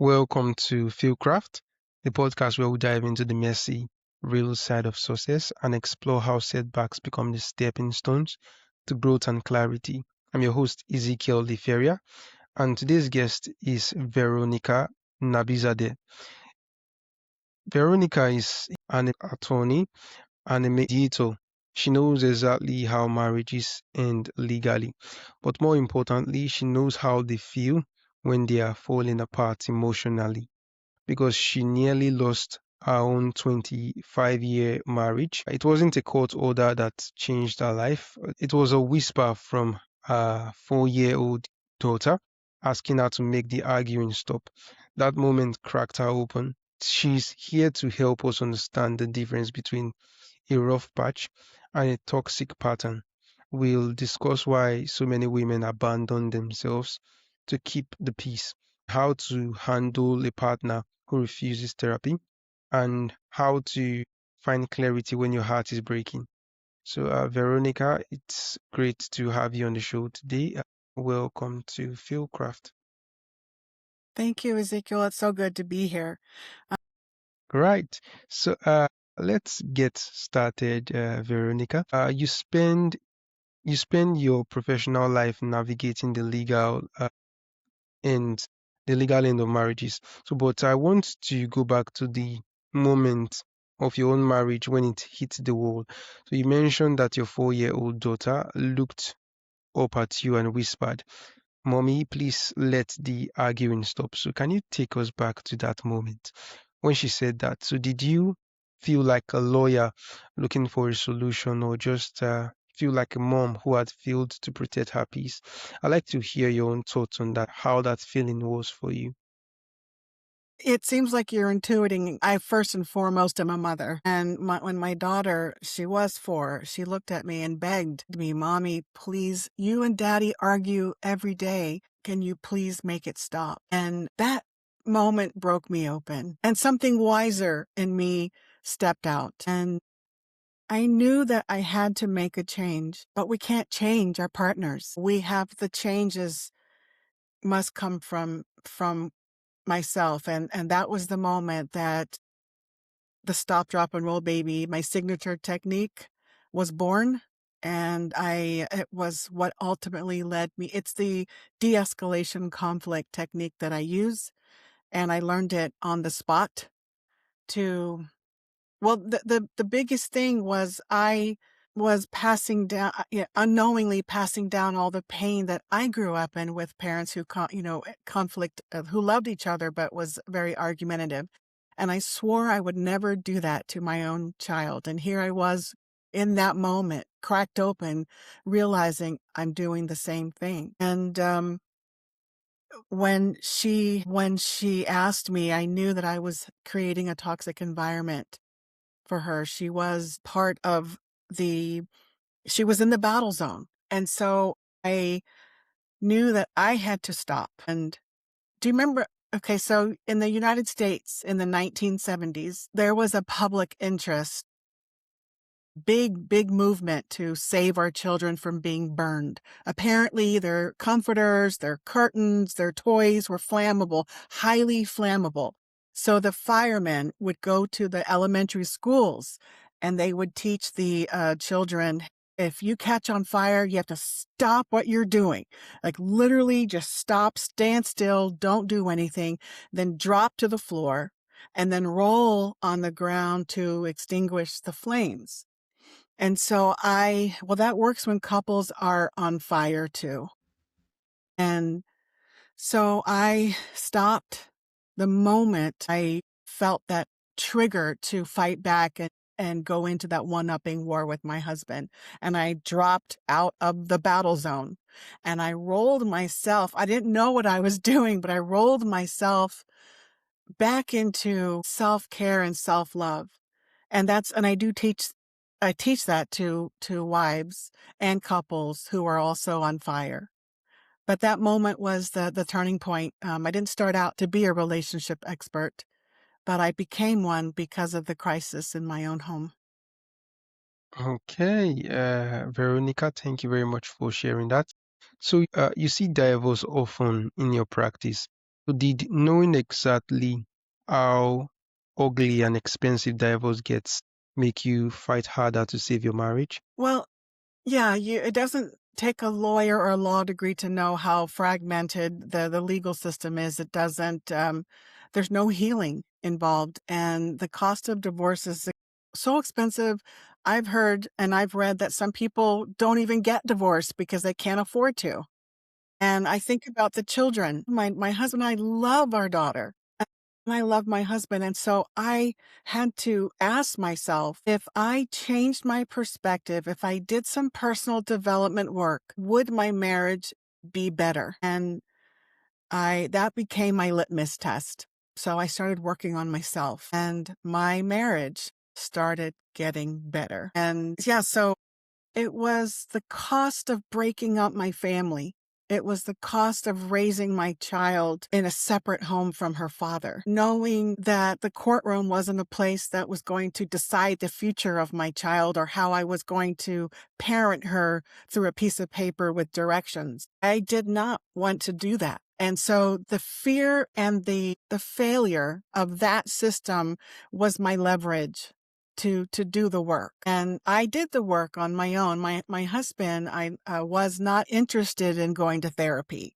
Welcome to FailCraft, the podcast where we dive into the messy, real side of success and explore how setbacks become the stepping stones to growth and clarity. I'm your host, Ezekiel, and today's guest is Veronica Nabizadeh. Veronica is an attorney and a mediator. She knows exactly how marriages end legally, but more importantly, she knows how they feel when they are falling apart emotionally because she nearly lost her own 25-year marriage. It wasn't a court order that changed her life. It was a whisper from her 4-year-old daughter asking her to make the arguing stop. That moment cracked her open. She's here to help us understand the difference between a rough patch and a toxic pattern. We'll discuss why so many women abandon themselves to keep the peace, how to handle a partner who refuses therapy, and how to find clarity when your heart is breaking. So, Veronica, it's great to have you on the show today. Welcome to FieldCraft. Thank you, Ezekiel. It's so good to be here. Right. So, let's get started, Veronica. You spend your professional life navigating and the legal end of marriages. So, but I want to go back to the moment of your own marriage when it hit the wall. So you mentioned that your 4-year-old daughter looked up at you and whispered, "Mommy, please let the arguing stop." So can you take us back to that moment when she said that? So did you feel like a lawyer looking for a solution, or just feel like a mom who had failed to protect her peace? I'd like to hear your own thoughts on that, how that feeling was for you. It seems like you're intuiting. I first and foremost am a mother. And when my daughter, she was 4, she looked at me and begged me, "Mommy, please, you and Daddy argue every day. Can you please make it stop?" And that moment broke me open. And something wiser in me stepped out. And I knew that I had to make a change, but we can't change our partners. We have the changes must come from myself, and that was the moment that the stop, drop, and roll baby, my signature technique, was born. And it was what ultimately led me. It's the de-escalation conflict technique that I use, and I learned it on the spot. To Well, the biggest thing was I was passing down, unknowingly passing down all the pain that I grew up in with parents who, conflict, who loved each other, but was very argumentative. And I swore I would never do that to my own child. And here I was in that moment, cracked open, realizing I'm doing the same thing. And, when she asked me, I knew that I was creating a toxic environment for her. She was part of she was in the battle zone. And so I knew that I had to stop. And do you remember? Okay, so in the United States in the 1970s, there was a public interest, big movement to save our children from being burned. Apparently, their comforters, their curtains, their toys were flammable, highly flammable. So the firemen would go to the elementary schools and they would teach the children, if you catch on fire, you have to stop what you're doing. Like literally just stop, stand still, don't do anything, then drop to the floor and then roll on the ground to extinguish the flames. And so that works when couples are on fire too. And so I stopped the moment I felt that trigger to fight back and go into that one-upping war with my husband. And I dropped out of the battle zone and I rolled myself. I didn't know what I was doing, but I rolled myself back into self-care and self-love. And I teach that to wives and couples who are also on fire. But that moment was the turning point. I didn't start out to be a relationship expert, but I became one because of the crisis in my own home. Okay, Veronica, thank you very much for sharing that. So, you see divorce often in your practice. So did knowing exactly how ugly and expensive divorce gets make you fight harder to save your marriage? Well, yeah, it doesn't take a lawyer or a law degree to know how fragmented the legal system is. It doesn't, there's no healing involved. And the cost of divorce is so expensive. I've heard and I've read that some people don't even get divorced because they can't afford to. And I think about the children. My husband and I love our daughter. And I love my husband. And so I had to ask myself, if I changed my perspective, if I did some personal development work, would my marriage be better? And that became my litmus test. So I started working on myself and my marriage started getting better. And yeah, so it was the cost of breaking up my family. It was the cost of raising my child in a separate home from her father, knowing that the courtroom wasn't a place that was going to decide the future of my child or how I was going to parent her through a piece of paper with directions. I did not want to do that. And so the fear and the failure of that system was my leverage to do the work. And I did the work on my own. My husband, I was not interested in going to therapy.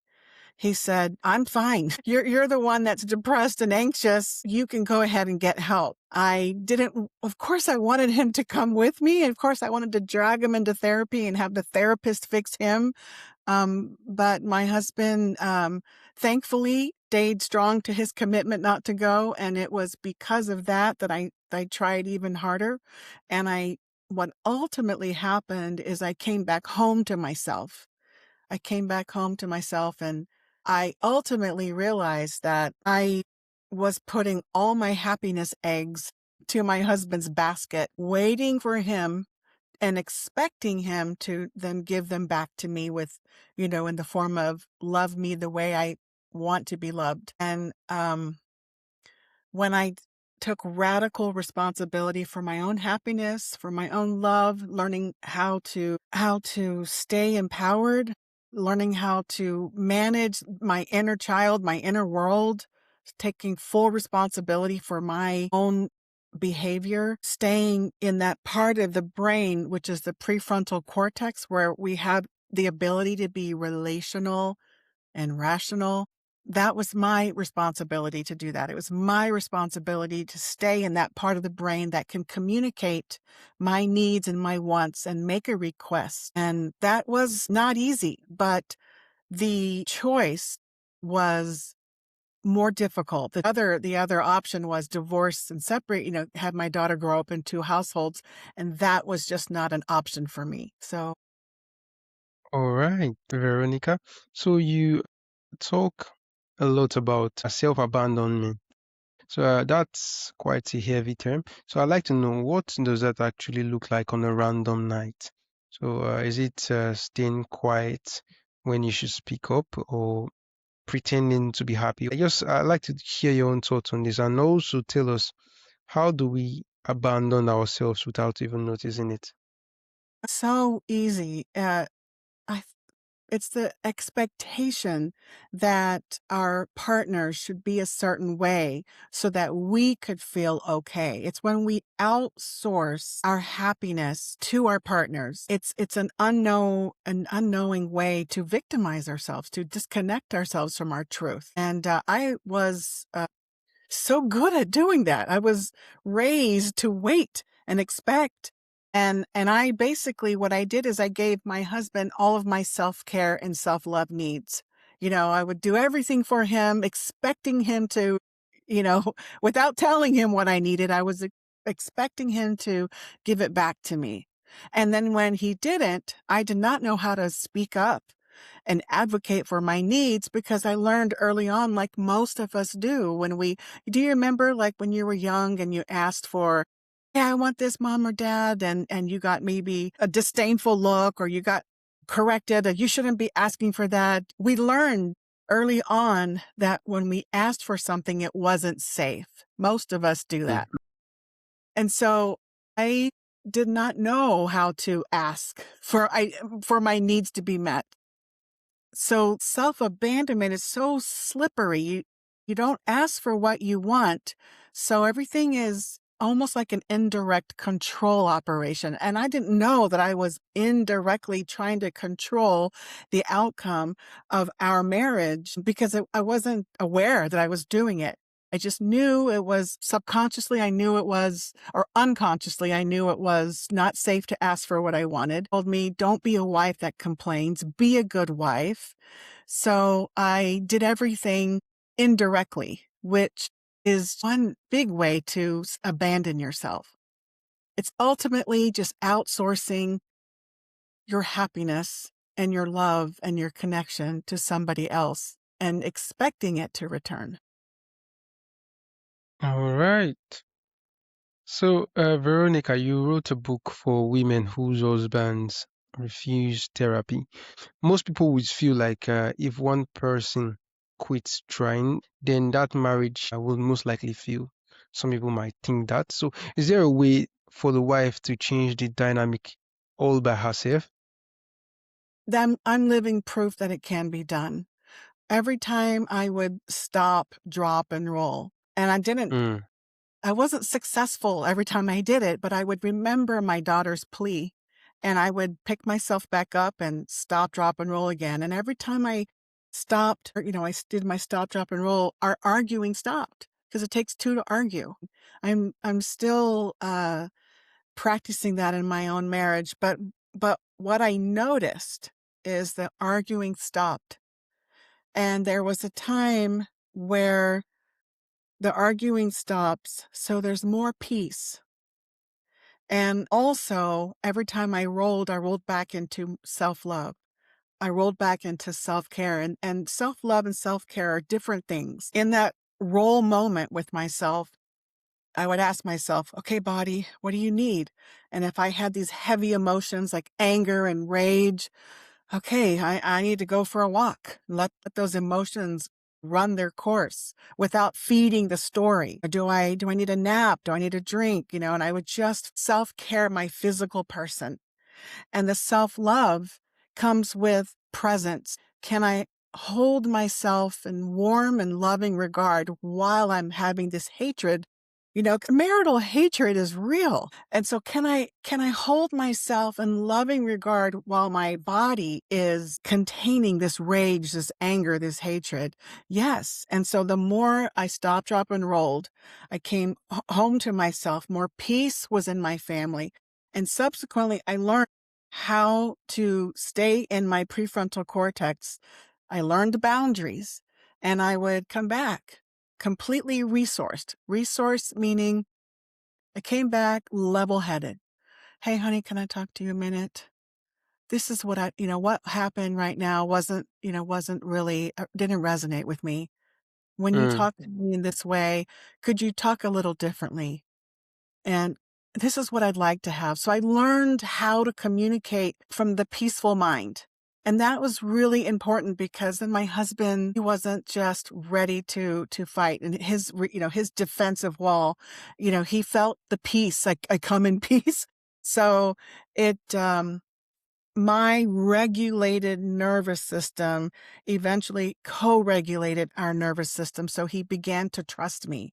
He said, "I'm fine. You're the one that's depressed and anxious. You can go ahead and get help." I didn't, of course, I wanted him to come with me. Of course, I wanted to drag him into therapy and have the therapist fix him. But my husband, thankfully stayed strong to his commitment not to go. And it was because of that that I tried even harder. And what ultimately happened is I came back home to myself. I came back home to myself and I ultimately realized that I was putting all my happiness eggs to my husband's basket, waiting for him and expecting him to then give them back to me with, in the form of love me the way I want to be loved. And when I took radical responsibility for my own happiness, for my own love, learning how to stay empowered, learning how to manage my inner child, my inner world, taking full responsibility for my own behavior, staying in that part of the brain, which is the prefrontal cortex, where we have the ability to be relational and rational. That was my responsibility to do that. It was my responsibility to stay in that part of the brain that can communicate my needs and my wants and make a request. And that was not easy, but the choice was more difficult. The other option was divorce and separate, have my daughter grow up in two households. And that was just not an option for me. So All right, Veronica. So you talk a lot about self-abandonment. So that's quite a heavy term. So I'd like to know, what does that actually look like on a random night? So is it staying quiet when you should speak up, or pretending to be happy? I'd like to hear your own thoughts on this, and also tell us, how do we abandon ourselves without even noticing it? so easy. I It's the expectation that our partners should be a certain way so that we could feel okay. It's when we outsource our happiness to our partners. It's an unknowing way to victimize ourselves, to disconnect ourselves from our truth. And I was so good at doing that. I was raised to wait and expect. And I basically, what I did is I gave my husband all of my self-care and self-love needs. I would do everything for him, expecting him to, you know, without telling him what I needed, I was expecting him to give it back to me. And then when he didn't, I did not know how to speak up and advocate for my needs, because I learned early on, like most of us do, do you remember like when you were young and you asked for, "Yeah, I want this, mom or dad," and you got maybe a disdainful look, or you got corrected that you shouldn't be asking for that. We learned early on that when we asked for something, it wasn't safe. Most of us do Mm. that. And so I did not know how to ask for my needs to be met. So self-abandonment is so slippery. You don't ask for what you want. So everything is almost like an indirect control operation. And I didn't know that I was indirectly trying to control the outcome of our marriage because I wasn't aware that I was doing it. I just knew it was subconsciously, I knew it was, or unconsciously, I knew it was not safe to ask for what I wanted. Told me, don't be a wife that complains, be a good wife. So I did everything indirectly, which is one big way to abandon yourself. It's ultimately just outsourcing your happiness and your love and your connection to somebody else and expecting it to return. All right. So, Veronica, you wrote a book for women whose husbands refuse therapy. Most people would feel like if one person quits trying, then that marriage will most likely fail. Some people might think that. So, is there a way for the wife to change the dynamic all by herself? Then I'm living proof that it can be done. Every time I would stop, drop, and roll, and Mm, I wasn't successful every time I did it, but I would remember my daughter's plea and I would pick myself back up and stop, drop, and roll again. And every time I stopped, or, I did my stop, drop, and roll, our arguing stopped because it takes two to argue. I'm still practicing that in my own marriage, but what I noticed is the arguing stopped. And there was a time where the arguing stops, so there's more peace. And also, every time I rolled back into self-love. I rolled back into self-care, and self-love and self-care are different things. In that roll moment with myself, I would ask myself, okay, body, what do you need? And if I had these heavy emotions like anger and rage, okay, I need to go for a walk. Let those emotions run their course without feeding the story. Do I need a nap? Do I need a drink? And I would just self-care my physical person. And the self-love comes with presence. Can I hold myself in warm and loving regard while I'm having this hatred? Marital hatred is real. And so can I hold myself in loving regard while my body is containing this rage, this anger, this hatred? Yes. And so the more I stopped, drop, and rolled, I came home to myself. More peace was in my family. And subsequently, I learned how to stay in my prefrontal cortex. I learned boundaries and I would come back completely resourced. Resource meaning I came back level-headed. Hey, honey, can I talk to you a minute? This is what happened right now wasn't really, didn't resonate with me. When you mm. talk to me in this way, could you talk a little differently? And this is what I'd like to have. So I learned how to communicate from the peaceful mind. And that was really important because then my husband, he wasn't just ready to fight, and his defensive wall, he felt the peace. I come in peace. So it, my regulated nervous system eventually co-regulated our nervous system. So he began to trust me.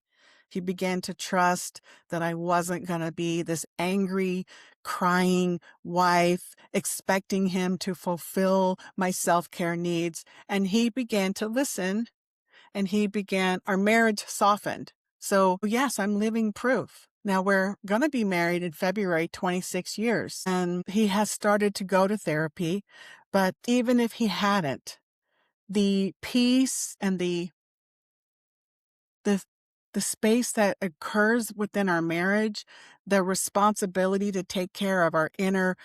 He began to trust that I wasn't going to be this angry, crying wife, expecting him to fulfill my self-care needs. And he began to listen, and our marriage softened. So yes, I'm living proof. Now we're going to be married in February, 26 years, and he has started to go to therapy. But even if he hadn't, the peace and the, the space that occurs within our marriage, the responsibility to take care of our inner,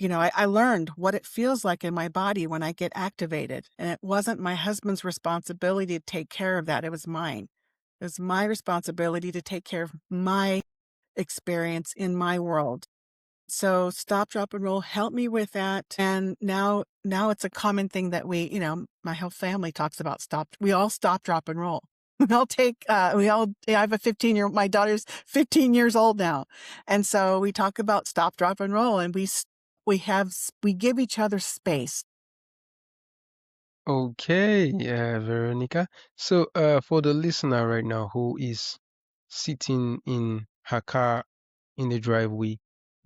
I learned what it feels like in my body when I get activated. And it wasn't my husband's responsibility to take care of that. It was mine. It was my responsibility to take care of my experience in my world. So stop, drop, and roll helped me with that. And now it's a common thing that my whole family talks about we all stop, drop, and roll. I have a my daughter's 15 years old now. And so we talk about stop, drop, and roll, and we give each other space. Okay, Veronica. So, for the listener right now who is sitting in her car in the driveway,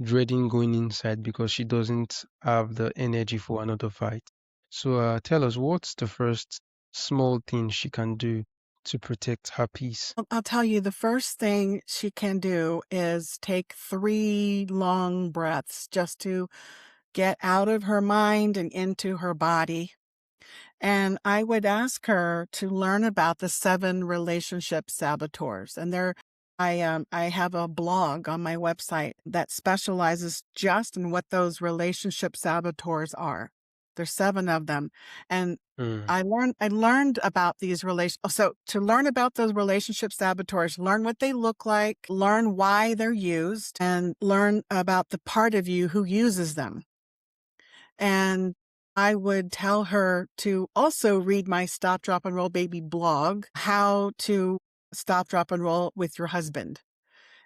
dreading going inside because she doesn't have the energy for another fight. So, tell us what's the first small thing she can do to protect her peace? I'll tell you, the first thing she can do is take 3 long breaths just to get out of her mind and into her body. And I would ask her to learn about the 7 relationship saboteurs. And I have a blog on my website that specializes just in what those relationship saboteurs are. There's 7 of them. And Mm, I learned about these so to learn about those relationship saboteurs, learn what they look like, learn why they're used, and learn about the part of you who uses them. And I would tell her to also read my Stop, Drop, and Roll Baby blog, how to stop, drop, and roll with your husband,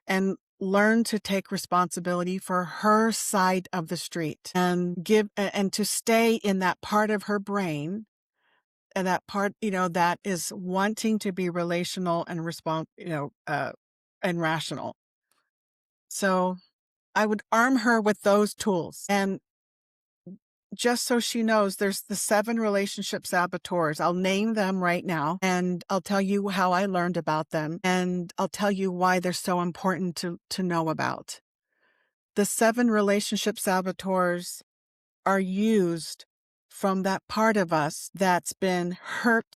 and learn to take responsibility for her side of the street and and to stay in that part of her brain and that part, that is wanting to be relational and and rational. So I would arm her with those tools. And just so she knows, there's the 7 relationship saboteurs. I'll name them right now, and I'll tell you how I learned about them, and I'll tell you why they're so important to know about. The 7 relationship saboteurs are used from that part of us that's been hurt,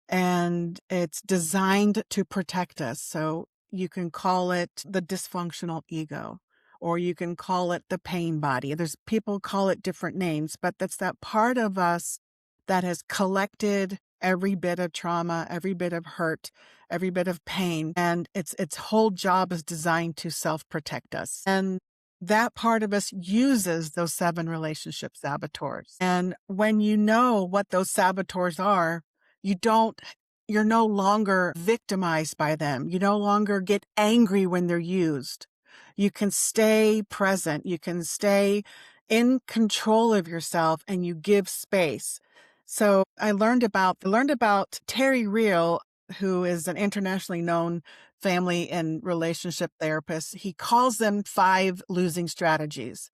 and it's designed to protect us. So you can call it the dysfunctional ego, or you can call it the pain body. There's people call it different names, but that's that part of us that has collected every bit of trauma, every bit of hurt, every bit of pain, and its whole job is designed to self-protect us. And that part of us uses those 7 relationship saboteurs. And when you know what those saboteurs are, you don't you're no longer victimized by them. You no longer get angry when they're used. You can stay present. You can stay in control of yourself, and you give space. So I learned about Terry Real, who is an internationally known family and relationship therapist. He calls them 5 losing strategies.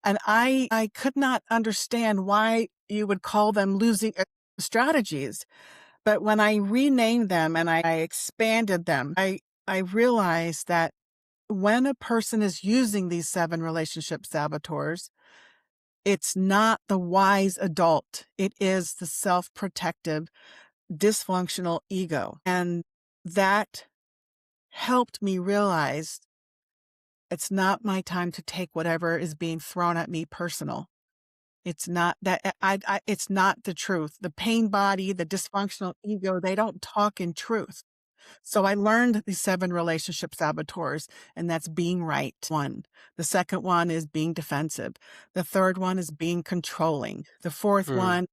And I could not understand why you would call them losing strategies. But when I renamed them and I expanded them, I realized that when a person is using these 7 relationship saboteurs, it's not the wise adult. It is the self-protective, dysfunctional ego. And that helped me realize it's not my time to take whatever is being thrown at me personal. It's not that it's not the truth. The pain body, the dysfunctional ego, they don't talk in truth. So I learned these 7 relationship saboteurs, and that's being right. One. The second one is being defensive. The third one is being controlling. The fourth mm, one,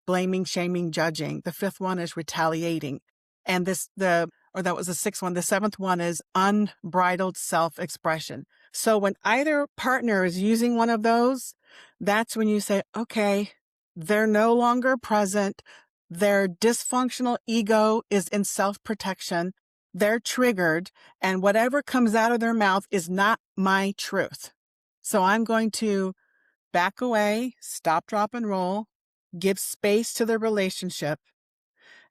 blaming, shaming, judging. The fifth one is retaliating. And that was the sixth one. The seventh one is unbridled self-expression. So when either partner is using one of those, that's when you say, okay, they're no longer present. Their dysfunctional ego is in self-protection. They're triggered, and whatever comes out of their mouth is not my truth. So I'm going to back away, stop, drop, and roll, give space to the relationship.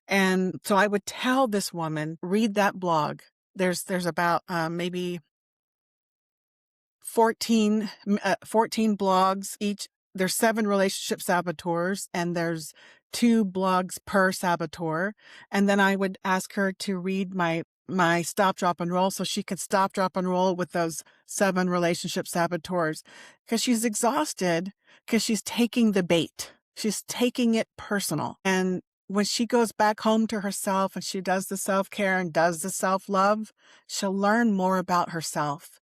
And so I would tell this woman, read that blog. There's about maybe 14 blogs each. There's 7 relationship saboteurs, and there's 2 blogs per saboteur. And then I would ask her to read my stop, drop, and roll, so she could stop, drop, and roll with those 7 relationship saboteurs, because she's exhausted, because she's taking the bait. She's taking it personal. And when she goes back home to herself and she does the self-care and does the self-love, she'll learn more about herself.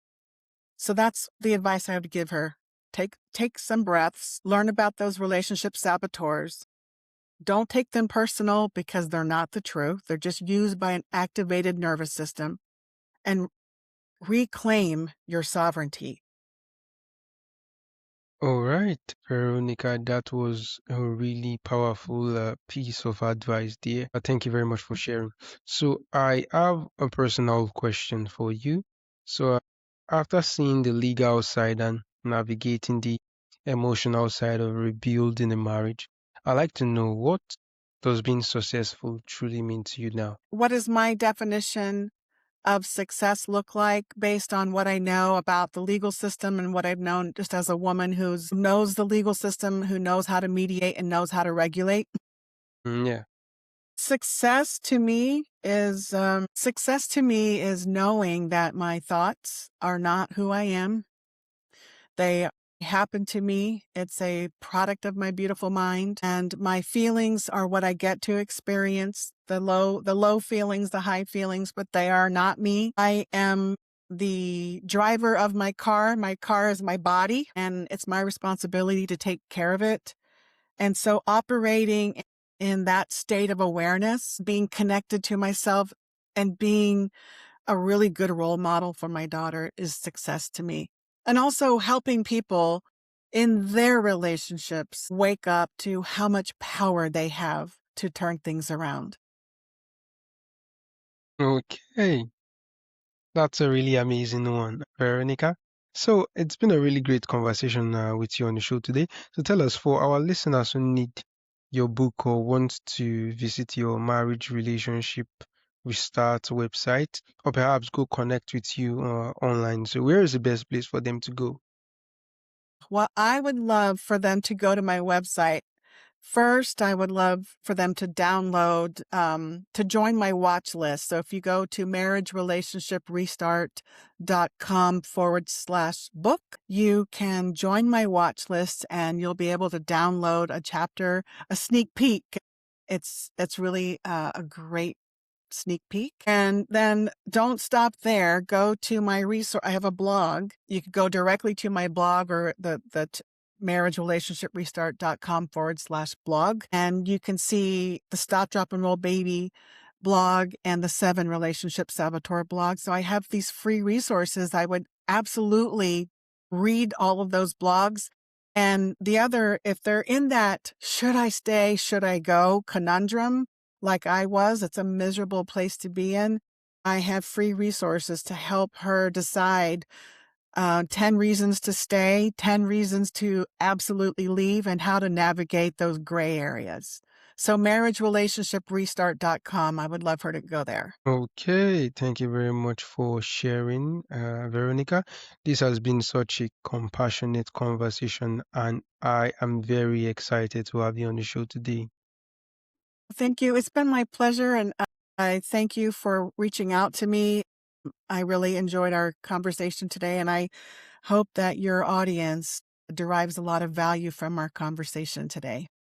So that's the advice I have to give her. Take some breaths, learn about those relationship saboteurs. Don't take them personal, because they're not the truth. They're just used by an activated nervous system. And reclaim your sovereignty. All right, Veronica, that was a really powerful piece of advice there. Thank you very much for sharing. So, I have a personal question for you. So, after seeing the legal side and navigating the emotional side of rebuilding a marriage, I'd like to know, what does being successful truly mean to you now? What is my definition of success look like based on what I know about the legal system and what I've known just as a woman who knows the legal system, who knows how to mediate and knows how to regulate? Yeah. Success to me is knowing that my thoughts are not who I am. They happen to me. It's a product of my beautiful mind, and my feelings are what I get to experience. The low feelings, the high feelings, but they are not me. I am the driver of my car. My car is my body, and it's my responsibility to take care of it. And so operating in that state of awareness, being connected to myself and being a really good role model for my daughter is success to me. And also helping people in their relationships wake up to how much power they have to turn things around. Okay. That's a really amazing one, Veronica. So it's been a really great conversation with you on the show today. So tell us, for our listeners who need your book or want to visit your marriage relationship restart website, or perhaps go connect with you online. So where is the best place for them to go? Well, I would love for them to go to my website. First, I would love for them to download, to join my watch list. So if you go to marriagerelationship.com/book, you can join my watch list and you'll be able to download a chapter, a sneak peek. It's really a great sneak peek. And then don't stop there. Go to my resource. I have a blog. You could go directly to my blog or the marriagerelationshiprestart.com/blog. And you can see the Stop, Drop, and Roll Baby blog and the 7 Relationship Saboteur blog. So I have these free resources. I would absolutely read all of those blogs. And the other, if they're in that should I stay, should I go conundrum, like I was, it's a miserable place to be in. I have free resources to help her decide 10 reasons to stay, 10 reasons to absolutely leave, and how to navigate those gray areas. So marriagerelationshiprestart.com, I would love her to go there. Okay, thank you very much for sharing, Veronica. This has been such a compassionate conversation, and I am very excited to have you on the show today. Thank you. It's been my pleasure, and I thank you for reaching out to me. I really enjoyed our conversation today, and I hope that your audience derives a lot of value from our conversation today.